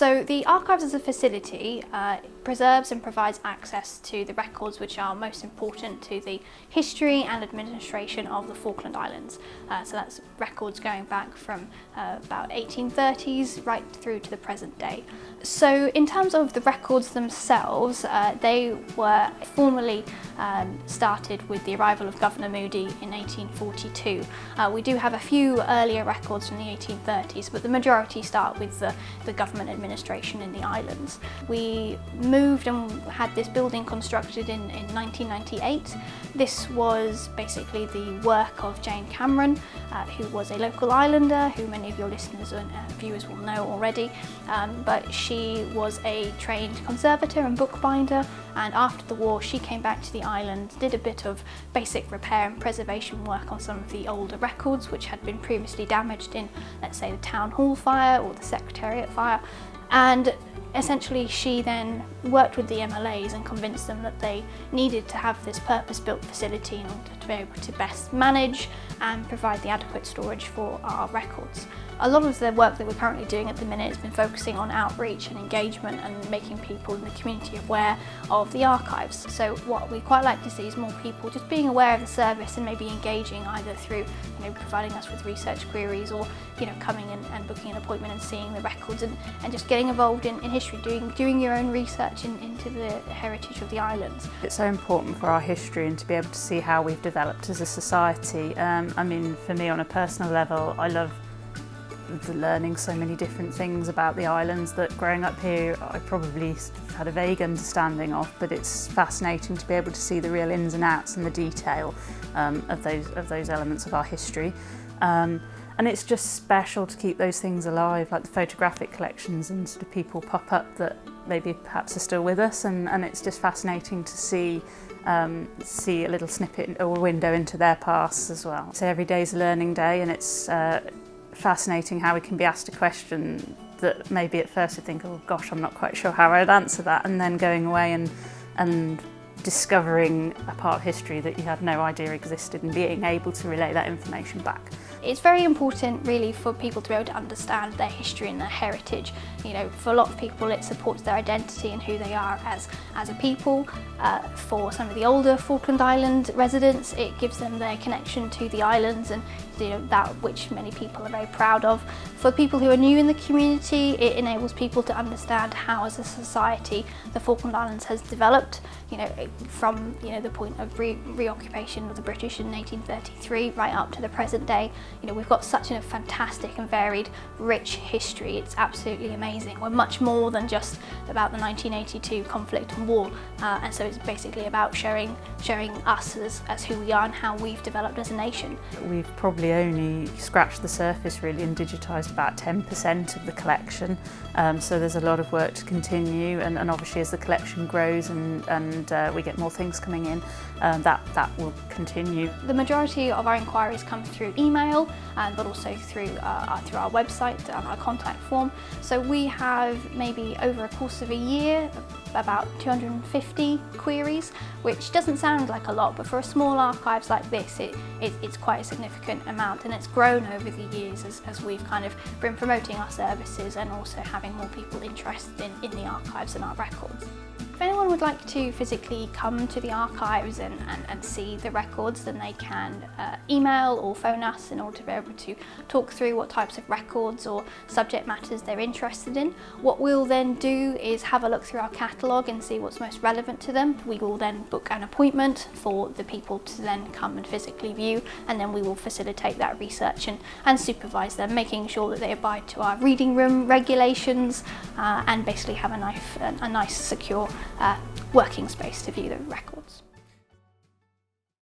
So the archives as a facility preserves and provides access to the records which are most important to the history and administration of the Falkland Islands. So that's records going back from about 1830s right through to the present day. So in terms of the records themselves, they were formally started with the arrival of Governor Moody in 1842. We do have a few earlier records from the 1830s, but the majority start with the government administration in the islands. We moved and had this building constructed in 1998. This was basically the work of Jane Cameron, who was a local islander, who many of your listeners and viewers will know already, but she was a trained conservator and bookbinder, and after the war she came back to the island, did a bit of basic repair and preservation work on some of the older records which had been previously damaged in, let's say, the town hall fire or the secretariat fire, and essentially she then worked with the MLAs and convinced them that they needed to have this purpose-built facility in order to be able to best manage and provide the adequate storage for our records. A lot of the work that we're currently doing at the minute has been focusing on outreach and engagement and making people in the community aware of the archives. So what we quite like to see is more people just being aware of the service and maybe engaging either through providing us with research queries or coming in and booking an appointment and seeing the records and just getting involved in history, doing your own research into the heritage of the islands. It's so important for our history and to be able to see how we've developed as a society. I mean, for me on a personal level, I love learning so many different things about the islands that growing up here I probably had a vague understanding of, but it's fascinating to be able to see the real ins and outs and the detail of those elements of our history. And it's just special to keep those things alive, like the photographic collections, and sort of people pop up that maybe perhaps are still with us, and it's just fascinating to see a little snippet or a window into their pasts as well. So every day is a learning day, and it's fascinating how we can be asked a question that maybe at first you think, oh gosh, I'm not quite sure how I'd answer that, and then going away and discovering a part of history that you had no idea existed and being able to relay that information back. It's very important really for people to be able to understand their history and their heritage. For a lot of people it supports their identity and who they are as a people. For some of the older Falkland Island residents, it gives them their connection to the islands and that which many people are very proud of. For people who are new in the community, it enables people to understand how as a society the Falkland Islands has developed, from the point of reoccupation of the British in 1833 right up to the present day. We've got such a fantastic and varied, rich history. It's absolutely amazing. We're much more than just about the 1982 conflict and war, and so it's basically about showing us as who we are and how we've developed as a nation. We've probably only scratched the surface really and digitised about 10% of the collection, so there's a lot of work to continue, and obviously as the collection grows and we get more things coming in, that will continue. The majority of our inquiries come through email, but also through our website and our contact form. So we have maybe over a course of a year about 250 queries, which doesn't sound like a lot, but for a small archives like this it's quite a significant amount, and it's grown over the years as we've kind of been promoting our services and also having more people interested in the archives and our records. If anyone would like to physically come to the archives and see the records, then they can email or phone us in order to be able to talk through what types of records or subject matters they're interested in. What we'll then do is have a look through our catalogue and see what's most relevant to them. We will then book an appointment for the people to then come and physically view, and then we will facilitate that research and supervise them, making sure that they abide to our reading room regulations and basically have a nice secure working space to view the records.